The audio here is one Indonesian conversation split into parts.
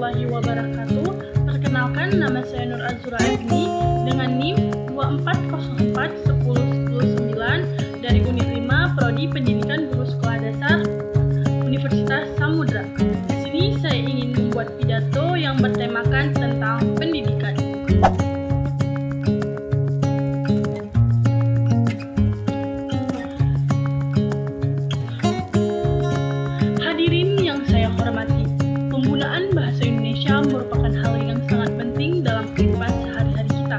warahmatullahi wabarakatuh. Perkenalkan, nama saya Nur Azura Azmi dengan NIM 24041109 dari Unit 5 Prodi Pendidikan Guru Sekolah Dasar Universitas Samudra. Di sini saya ingin membuat pidato yang bertemakan tentang pendidikan. Hadirin yang saya hormati, penggunaan bahasa Indonesia merupakan hal yang sangat penting dalam kehidupan sehari-hari kita.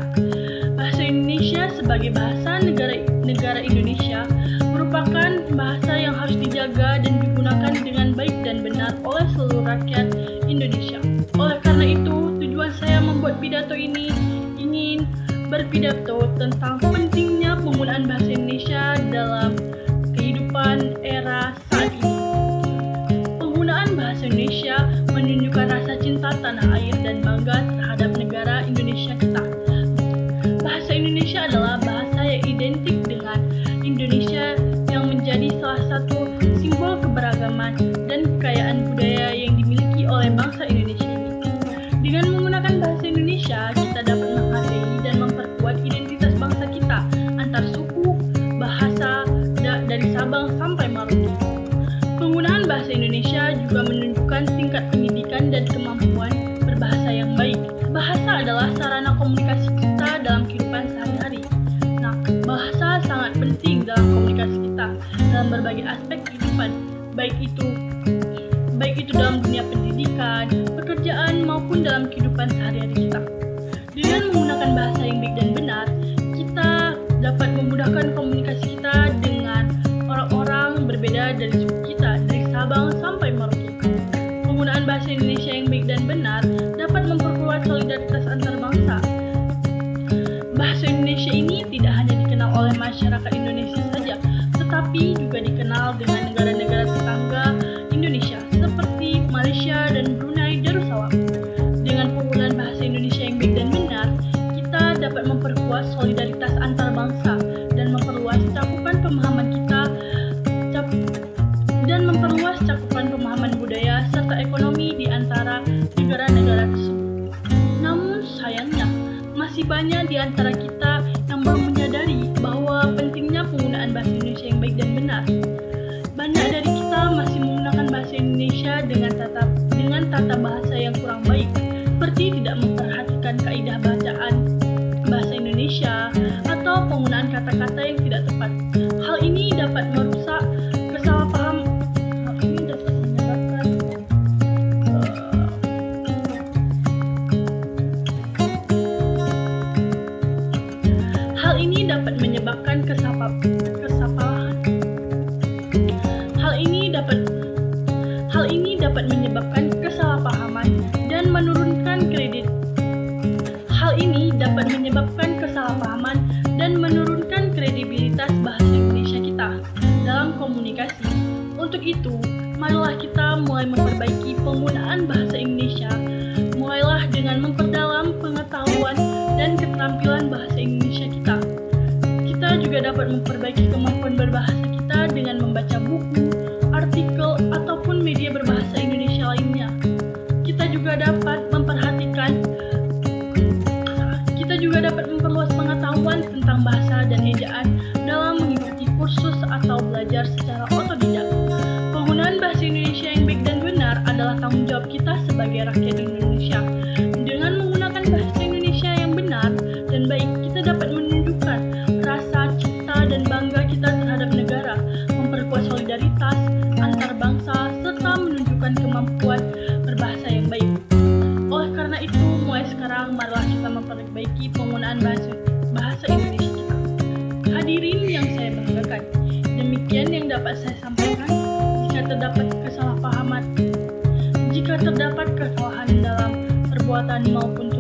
Bahasa Indonesia sebagai bahasa negara Indonesia merupakan bahasa yang harus dijaga dan digunakan dengan baik dan benar oleh seluruh rakyat Indonesia. Oleh karena itu, tujuan saya membuat pidato ini ingin berpidato tentang pentingnya penggunaan bahasa Indonesia dalam kehidupan era saat ini. Penggunaan bahasa Indonesia menunjukkan rasa cinta tanah air dan bangga terhadap negara Indonesia kita. Bahasa Indonesia adalah bahasa yang identik dengan Indonesia yang menjadi salah satu simbol keberagaman dan kekayaan budaya yang dimiliki oleh bangsa Indonesia ini. Dengan menggunakan bahasa Indonesia, kita dapat menghargai dan memperkuat identitas bangsa kita antar suku, bahasa, dari Sabang sampai Merauke. Penggunaan bahasa Indonesia juga menunjukkan tingkat pendidikan dan kemampuan berbahasa yang baik. Bahasa adalah sarana komunikasi kita dalam kehidupan sehari-hari. Nah, bahasa sangat penting dalam komunikasi kita dalam berbagai aspek kehidupan, baik itu dalam dunia pendidikan, pekerjaan, maupun dalam kehidupan sehari-hari kita. Dengan menggunakan bahasa yang baik dan benar, kita dapat memudahkan komunikasi kita dengan orang-orang berbeda dari suku kita, dari Sabang sampai Merauke. Penggunaan bahasa Indonesia yang baik dan benar dapat memperkuat solidaritas antar bangsa. Bahasa Indonesia ini tidak hanya dikenal oleh masyarakat Indonesia saja, tetapi juga dikenal dengan negara-negara tetangga Indonesia seperti Malaysia dan Brunei Darussalam. Dengan penggunaan bahasa Indonesia yang baik dan benar, kita dapat memperkuat solidaritas antar bangsa dan memperluas cakupan pemahaman budaya serta ekonomi di antara negara-negara tersebut. Namun sayangnya, masih banyak di antara kita yang belum menyadari bahwa pentingnya penggunaan bahasa Indonesia yang baik dan benar. Banyak dari kita masih menggunakan bahasa Indonesia dengan tata bahasa yang kurang baik, seperti tidak memperhatikan kaidah bacaan bahasa Indonesia atau penggunaan kata-kata yang tidak tepat. Hal ini dapat merusak kesalahpahaman. Hal ini dapat menyebabkan kesalahpahaman dan menurunkan kredibilitas bahasa Indonesia kita dalam komunikasi. Untuk itu, marilah kita mulai memperbaiki penggunaan bahasa Indonesia. Mulailah dengan memperdalam pengetahuan dan keterampilan bahasa Indonesia kita. Kita juga dapat memperbaiki kemampuan berbahasa kita dengan membaca buku, artikel, ataupun media berbahasa Indonesia lainnya. Kita juga dapat memperluas pengetahuan tentang bahasa dan ejaan dalam mengikuti kursus atau belajar secara otodidak. Penggunaan bahasa Indonesia yang baik dan benar adalah tanggung jawab kita sebagai rakyat Indonesia. Dengan menggunakan bahasa Indonesia yang benar dan baik, kita dapat menunjukkan rasa cinta dan bangga kita terhadap negara, memperkuat solidaritas antar bangsa, serta menunjukkan kemampuan berbahasa yang baik. Oleh karena itu, mulai sekarang marilah kita memperbaiki penggunaan bahasa Indonesia kita. Hadirin yang saya banggakan, demikian yang dapat saya sampaikan. Jika terdapat kesalahan dalam perbuatan maupun